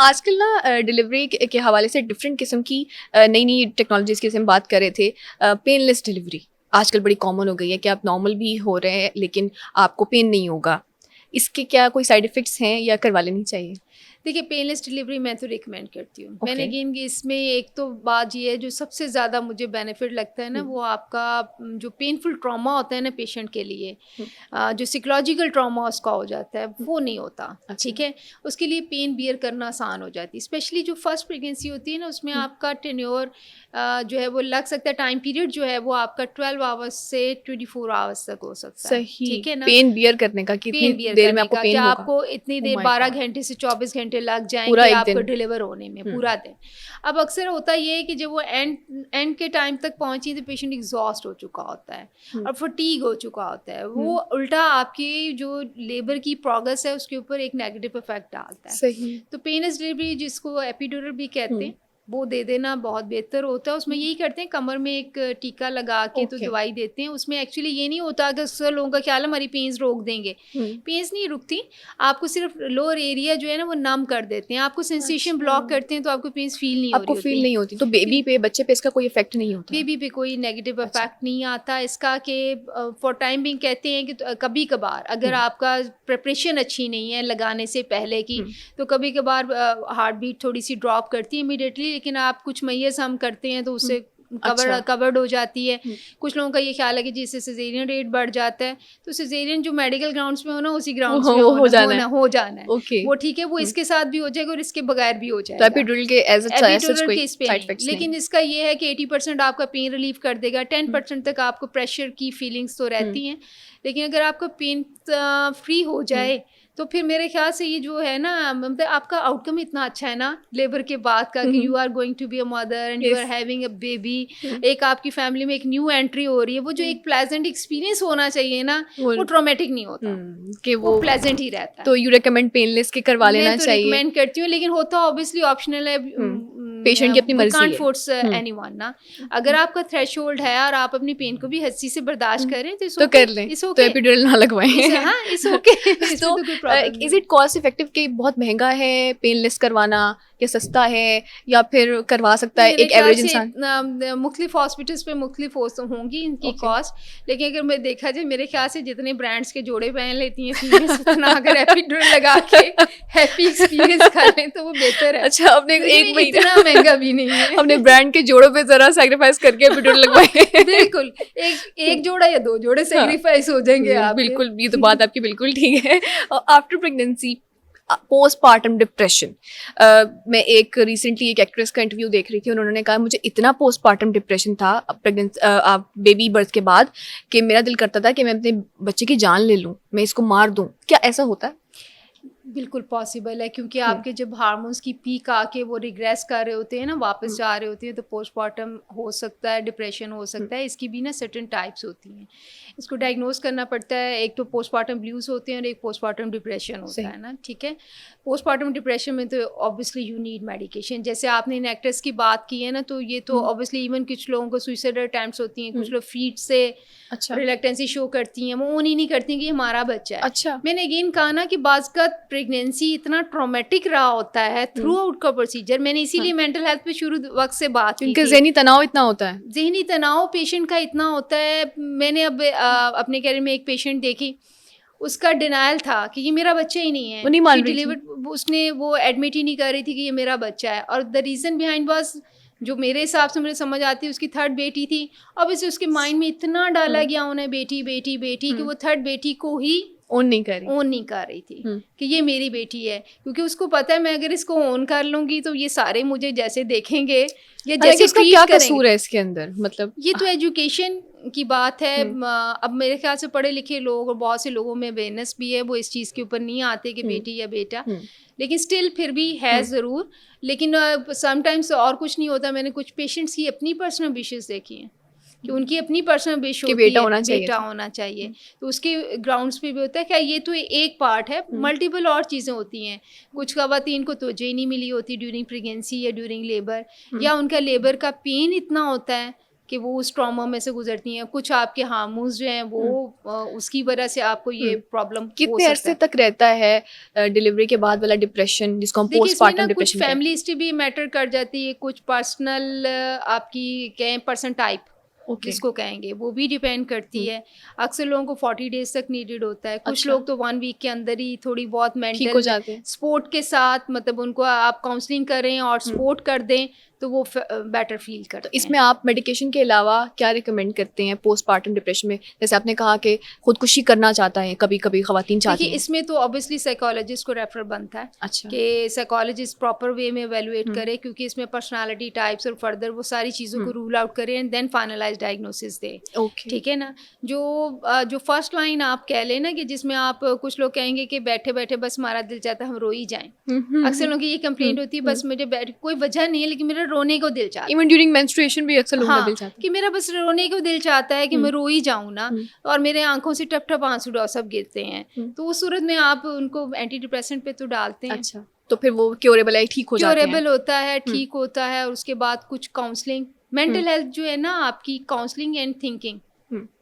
आजकल ना डिलीवरी के हवाले से डिफरेंट किस्म की नई नई टेक्नोलॉजीज की हम बात कर रहे थे। पेनलेस डिलीवरी आजकल बड़ी कॉमन हो गई है कि आप नॉर्मल भी हो रहे हैं लेकिन आपको पेन नहीं होगा। इसके क्या कोई साइड इफ़ेक्ट्स हैं या करवा लेनी चाहिए? देखिए, पेनलेस डिलीवरी मैं तो रिकमेंड करती हूँ। मैंने ओके। अगेन इसमें एक तो बात ये है जो सबसे ज़्यादा मुझे बेनिफिट लगता है ना, वो आपका जो पेनफुल ट्रॉमा होता है ना पेशेंट के लिए, जो साइकोलॉजिकल ट्रॉमा उसका हो जाता है वो नहीं होता। अच्छा। ठीक है, उसके लिए पेन बियर करना आसान हो जाती है। स्पेशली जो फर्स्ट प्रेगनेंसी होती है ना, उसमें आपका टेन्योर जो है वो लग सकता है, टाइम पीरियड जो है वो आपका 12 आवर्स से 24 आवर्स तक हो सकता है। सही। ठीक है ना, पेन बियर करने का कितनी पेन बियर देर में करने आपको का पेन क्या होगा? आपको इतनी ओह देर माय 12 गॉड! घंटे से 24 घंटे लग पूरा जाएंगे एक आपको दिन। डिलीवर होने में, पूरा दिन। अब अक्सर होता ये है कि जब वो एंड एंड के टाइम तक पहुंची तो पेशेंट एग्जॉस्ट हो चुका होता है और फटीग हो चुका होता है। वो उल्टा आपकी जो लेबर की प्रोग्रेस है उसके ऊपर एक नेगेटिव इफेक्ट डालता है। सही। तो पेनलेस डिलीवरी, जिसको एपिड्यूरल भी कहते हैं, वो दे देना बहुत बेहतर होता है। उसमें यही करते हैं, कमर में एक टीका लगा के तो ओके। दवाई देते हैं। उसमें एक्चुअली ये नहीं होता कि अक्सर लोगों का ख्याल है हमारी पेन्स रोक देंगे। पेन्स नहीं रुकती, आपको सिर्फ लोअर एरिया जो है ना वो नम कर देते हैं। आपको सेंसेशन ब्लॉक करते हैं तो आपको पेन्स फील नहीं हो आपको रही फील होती। नहीं होती तो बेबी पे, बच्चे पे इसका कोई इफेक्ट नहीं होता? बेबी पे कोई नेगेटिव अच्छा। इफेक्ट नहीं आता इसका। कि फॉर टाइम बिंग कहते हैं कि कभी कभार अगर आपका प्रिपरेशन अच्छी नहीं है लगाने से पहले की, तो कभी कभार हार्ट बीट थोड़ी सी ड्रॉप करती है इमीडिएटली, लेकिन आप कुछ मैयर्स हम करते हैं तो उससे अच्छा। कवर्ड हो जाती है। कुछ लोगों का ये ख्याल है कि जिससे सिजेरियन रेट बढ़ जाता है, तो सिजेरियन जो मेडिकल ग्राउंड्स में होना उसी ग्राउंड्स में वो हो जाना है। हो जाना है। ओके। वो ठीक है, वो इसके साथ भी हो जाएगा और इसके बगैर भी हो तो जाएगा। एपिड्यूरल के एज सच एपिड्यूरल कोई के इस पे साइड नहीं, इफेक्ट्स नहीं? लेकिन इसका ये है कि 80% आपका पेन रिलीफ कर देगा, 10% तक आपको प्रेशर की फीलिंग्स तो रहती हैं। लेकिन अगर आपका पेन फ्री हो जाए तो फिर मेरे ख्याल से ये जो है ना, मतलब आपका आउटकम इतना अच्छा है ना लेबर के बाद का, कि you are going to be a mother and you are having a baby. एक आपकी फैमिली में एक न्यू एंट्री हो रही है। वो जो एक प्लेजेंट एक्सपीरियंस होना चाहिए ना, वो ट्रॉमेटिक नहीं होता। कि वो प्लेजेंट ही रहता है। तो यू रिकमेंड पेनलेस के करवा लेना मैं तो चाहिए? रिकमेंड करती हूँ, लेकिन होता ऑब्वियसली ऑप्शनल है। पेशेंट की अपनी वी मर्जी कांट है। फोर्स एनीवन ना। अगर आपका थ्रेशोल्ड है और आप अपनी पेन को भी हंसी से बर्दाश्त करें तो तो कर लें, इट्स तो ओके। एपिड्यूरल ना लगवाएं। हाँ, इट्स ओके। इसमें तो तो कोई प्रॉब्लम इज नहीं। इट कॉस्ट इफेक्टिव कि बहुत महंगा है पेनलेस करवाना, या सस्ता है, या फिर करवा सकता है मेरे एक ख्याल एवरेज से इंसान? मुख्तलिफ हॉस्पिटल्स पे मुख्तलिफ होंगी इनकी ओके। कॉस्ट। लेकिन अगर मैं देखा जाए, मेरे ख्याल से जितने ब्रांड्स के जोड़े पहन लेती हैं फीमेल्स, उतना अगर एपिड्यूरल लगा के हैप्पी एक्सपीरियंस कर लें तो वो बेहतर है। अच्छा, अपने एक लेकिन महीना इतना महंगा भी नहीं है। अपने ब्रांड के जोड़ों पे जरा सैक्रिफाइस करके एपिड्यूरल लगवाएं। बिल्कुल, एक जोड़ा या 2 जोड़े हाँ, सैक्रिफाइस हो जाएंगे आपके। बिल्कुल, ये तो बात आपकी बिल्कुल ठीक है। आफ्टर प्रेगनेंसी, पोस्टपार्टम डिप्रेशन, मैं एक रिसेंटली एक एक्ट्रेस का इंटरव्यू देख रही थी, उन्होंने कहा मुझे इतना पोस्टपार्टम डिप्रेशन था बेबी बर्थ के बाद कि मेरा दिल करता था कि मैं अपने बच्चे की जान ले लूँ, मैं इसको मार दूँ। क्या ऐसा होता है? बिल्कुल पॉसिबल है, क्योंकि आपके जब हार्मोन्स की पीक आके वो रिग्रेस कर रहे होते हैं ना, वापस जा रहे होते हैं, तो पोस्टमार्टम हो सकता है, डिप्रेशन हो सकता है। इसकी भी ना सर्टेन टाइप्स होती हैं, इसको डायग्नोज करना पड़ता है। एक तो पोस्टमार्टम ब्लूज होते हैं और एक पोस्टमार्टम डिप्रेशन होता है ना। ठीक है, पोस्टमार्टम डिप्रेशन में तो ऑब्वियसली यू नीड मेडिकेशन। जैसे आपने इन एक्टर्स की बात की है ना, तो ये तो ऑब्वियसली इवन कुछ लोगों को सुइसाइडल अटेम्प्ट्स होती हैं, कुछ लोग फीट से अच्छा। रिलक्टेंसी शो करती हैं, वो ओन ही नहीं करती कि हमारा बच्चा है। अच्छा। मैंने अगेन कहा ना कि बाज़ प्रेगनेंसी इतना ट्रॉमेटिक रहा होता है थ्रू आउट का प्रोसीजर। मैंने इसीलिए मेंटल हेल्थ पे शुरू वक्त से बात की क्योंकि थी। ज़हनी तनाव इतना होता है। ज़हनी तनाव पेशेंट का इतना होता है। मैंने अब अपने कैरियर में एक पेशेंट देखी, उसका डिनायल था कि ये मेरा बच्चा ही नहीं है। वो नहीं मान शी रही थी। डिलीवर्ड, उसने वो एडमिट ही नहीं कर रही थी कि ये मेरा बच्चा है। और द रीज़न बिहाइंड वाज, जो मेरे हिसाब से मुझे समझ आती है, उसकी थर्ड बेटी थी। अब इसे उसके माइंड में इतना डाला गया उन्हें बेटी बेटी बेटी, कि वो थर्ड बेटी को ही ओन नहीं कर रही थी कि ये मेरी बेटी है। क्योंकि उसको पता है मैं अगर इसको ओन कर लूंगी तो ये सारे मुझे जैसे देखेंगे या जैसे इसका ट्रीट क्या करेंगे। कसूर है इसके अंदर? मतलब ये तो एजुकेशन की बात है। अब मेरे ख्याल से पढ़े लिखे लोग और बहुत से लोगों में अवेयरनेस भी है, वो इस चीज़ के ऊपर नहीं आते कि बेटी या बेटा, लेकिन स्टिल फिर भी है ज़रूर। लेकिन समटाइम्स और कुछ नहीं होता। मैंने कुछ पेशेंट्स की अपनी पर्सनल विशेस देखी हैं कि उनकी अपनी पर्सनल विश होती है बेटा होना चाहिए। तो उसके ग्राउंड्स पे भी होता है। क्या ये तो एक पार्ट है, मल्टीपल और चीज़ें होती हैं। कुछ ख़वातीन को तवज्जो ही नहीं मिली होती ड्यूरिंग प्रेगनेंसी या ड्यूरिंग लेबर, या उनका लेबर का पेन इतना होता है कि वो उस ट्रॉमा में से गुजरती हैं, कुछ आपके हार्मोन्स जो हैं वो उसकी वजह से आपको ये प्रॉब्लम हो कितने सकता अरसे है। तक रहता है डिलीवरी के बाद वाला डिप्रेशन, जिसको हम देखिए इसमें पोस्टमार्टम ना कुछ डिप्रेशन कहते हैं? फैमिली हिस्ट्री भी मैटर कर जाती है, कुछ पर्सनल आपकी कहें पर्सन टाइप ओके। जिसको कहेंगे वो भी डिपेंड करती है। अक्सर लोगों को 40 डेज तक नीडेड होता है, कुछ अच्छा। लोग तो 1 वीक के अंदर ही थोड़ी बहुत ठीक हो मेंटल जाते हैं। सपोर्ट के साथ, मतलब उनको आप काउंसलिंग करें और सपोर्ट कर दें तो वो बेटर फील करते तो हैं। इसमें आप मेडिकेशन के अलावा क्या रिकमेंड करते हैं पोस्टमार्टम डिप्रेशन में? जैसे आपने कहा कि खुदकुशी करना चाहता है, कभी कभी खवातीन चाहती देखिए हैं। इसमें तो ऑब्वियसली साइकोलॉजिस्ट को रेफर बनता है अच्छा। कि साइकोलॉजिस्ट प्रॉपर वे में एवेलुएट करे, क्योंकि इसमें पर्सनालिटी टाइप्स और फर्दर वो सारी चीज़ों को रूल आउट करें एंड देन फाइनलाइज डायग्नोसिस दे। ओके। ठीक है ना। जो फर्स्ट लाइन आप कह लें ना कि जिसमें आप कुछ लोग कहेंगे कि बैठे बैठे बस हमारा दिल चाहता है हम रो ही जाएं। अक्सर लोगों की ये कंप्लेंट होती है, बस मुझे बैठ कोई वजह नहीं है लेकिन मेरा रोने को दिल चाहता है। इवन ड्यूरिंग मेंस्ट्रुएशन भी अक्सर लोगों का हाँ, दिल चाहता है। कि मेरा बस रोने को दिल चाहता है कि मैं रो ही जाऊं ना, और मेरे आंखों से टप टप आंसू सब गिरते हैं। तो उस सूरत में आप उनको एंटी डिप्रेसेंट पे तो डालते हैं। अच्छा, तो फिर वो क्योरेबल है, ठीक हो जाते हैं? क्योरेबल होता है, ठीक होता है, और उसके बाद कुछ काउंसलिंग, मेंटल हेल्थ जो है ना आपकी, counselling and thinking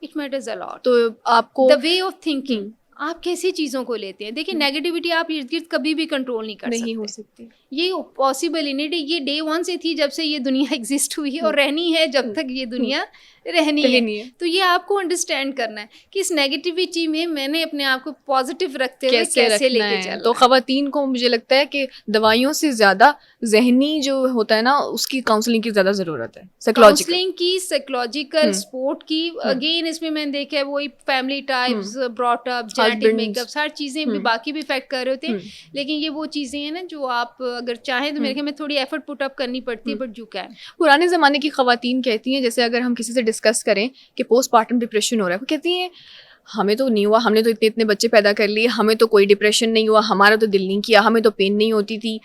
it matters a lot. तो आपको द वे ऑफ थिंकिंग, आप कैसी चीज़ों को लेते हैं। देखिए नेगेटिविटी आप इर्द गिर्द कभी भी कंट्रोल नहीं कर नहीं हो सकते, सकती। ये पॉसिबल ही नहीं। ये डे 1 से थी जब से ये दुनिया एग्जिस्ट हुई है और रहनी है जब तक ये दुनिया रहनी है। तो ये आपको अंडरस्टैंड करना है कि इस नेगेटिविटी में मैंने अपने आप को पॉजिटिव रखते हुए कैसे लेके चलना है। तो खवातीन को मुझे लगता है कि दवाइयों से ज्यादा जहनी जो होता है ना उसकी काउंसलिंग की ज्यादा जरूरत है, साइकोलॉजिकल काउंसलिंग की, साइकोलॉजिकल सपोर्ट की। अगेन इसमें मैंने देखा है वही family types, brought up, genetic makeup, सारी चीज़ें भी बाकी भी इफेक्ट कर रहे होते हैं। लेकिन ये वो चीज़ें हैं ना जो आप अगर चाहें तो मेरे ख्याल में थोड़ी एफर्ट पुट अप करनी पड़ती है, बट यू कैन। पुराने ज़माने की ख़वातीन कहती हैं, जैसे अगर हम किसी से डिस्कस करें कि पोस्टमार्टम डिप्रेशन हो रहा है, वो कहती हैं हमें तो नहीं हुआ, हमने तो इतने इतने बच्चे पैदा कर लिए, हमें तो कोई डिप्रेशन नहीं हुआ, हमारा तो दिल नहीं किया, हमें तो पेन नहीं होती थी,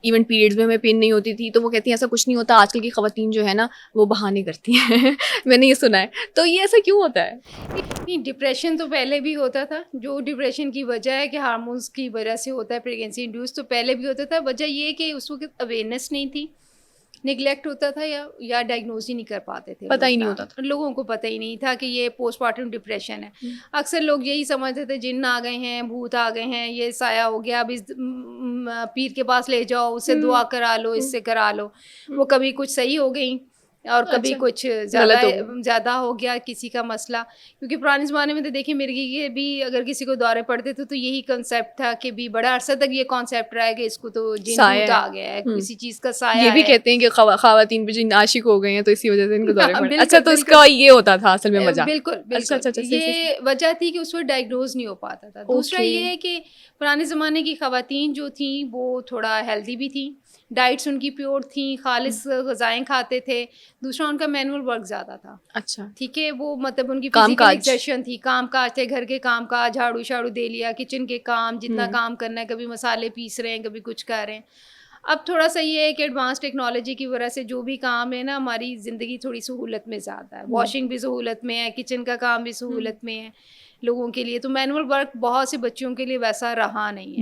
इवन पीरियड्स में हमें पेन नहीं होती थी। तो वो कहती हैं ऐसा कुछ नहीं होता, आजकल की ख़वातीन जो है ना वो बहाने करती हैं मैंने ये सुना है। तो ये ऐसा क्यों होता है? नहीं, डिप्रेशन तो पहले भी होता था। जो डिप्रेशन की वजह है कि हार्मोन्स की वजह से होता है, प्रेगनेंसी इंड्यूस, तो पहले भी होता था। वजह ये है कि उस वक्त अवेयरनेस नहीं थी, निगलेक्ट होता था, या डायग्नोज ही नहीं कर पाते थे, पता ही नहीं होता था, लोगों को पता ही नहीं था कि ये पोस्टमार्टम डिप्रेशन है। अक्सर लोग यही समझते थे जिन्न आ गए हैं, भूत आ गए हैं, ये साया हो गया, अब इस पीर के पास ले जाओ, उससे दुआ करा लो, इससे करा लो। वो कभी कुछ सही हो गई और कभी कुछ ज़्यादा हो गया किसी का मसला। क्योंकि पुराने ज़माने में तो देखिए मिर्गी के भी अगर किसी को दौरे पड़ते थे तो यही कंसेप्ट था कि भी बड़ा अरसा तक ये कॉन्सेप्ट रहा है कि इसको तो जिन भूत आ गया है, किसी चीज़ का साया है। ये भी कहते हैं कि ख़वातीन पे जिन आशिक हो गए हैं तो इसी वजह से इनको दौरे पड़े। अच्छा, तो इसका ये होता था असल में वजह? बिल्कुल बिल्कुल, ये वजह थी कि उस वक्त डायग्नोज नहीं हो पाता था। दूसरा ये है कि पुराने ज़माने की ख़वातीन जो थी वो थोड़ा हेल्दी भी थी, डाइट्स उनकी प्योर थी, खालिस ग़िज़ाएँ खाते थे। दूसरा उनका मैनुअल वर्क ज़्यादा था। अच्छा, ठीक है, वो मतलब उनकी फिजिकल एक्सर्शन थी, काम काज थे, घर के काम काज, झाड़ू शाड़ू दे लिया, किचन के काम जितना काम करना है, कभी मसाले पीस रहे हैं, कभी कुछ कर रहे हैं। अब थोड़ा सा ये है कि एडवांस टेक्नोलॉजी की वजह से जो भी काम है ना, हमारी ज़िंदगी थोड़ी सहूलत में ज़्यादा है। वॉशिंग भी सहूलत में है, किचन का काम भी सहूलत में है लोगों के लिए। तो मैनुअल वर्क बहुत से बच्चों के लिए वैसा रहा नहीं है।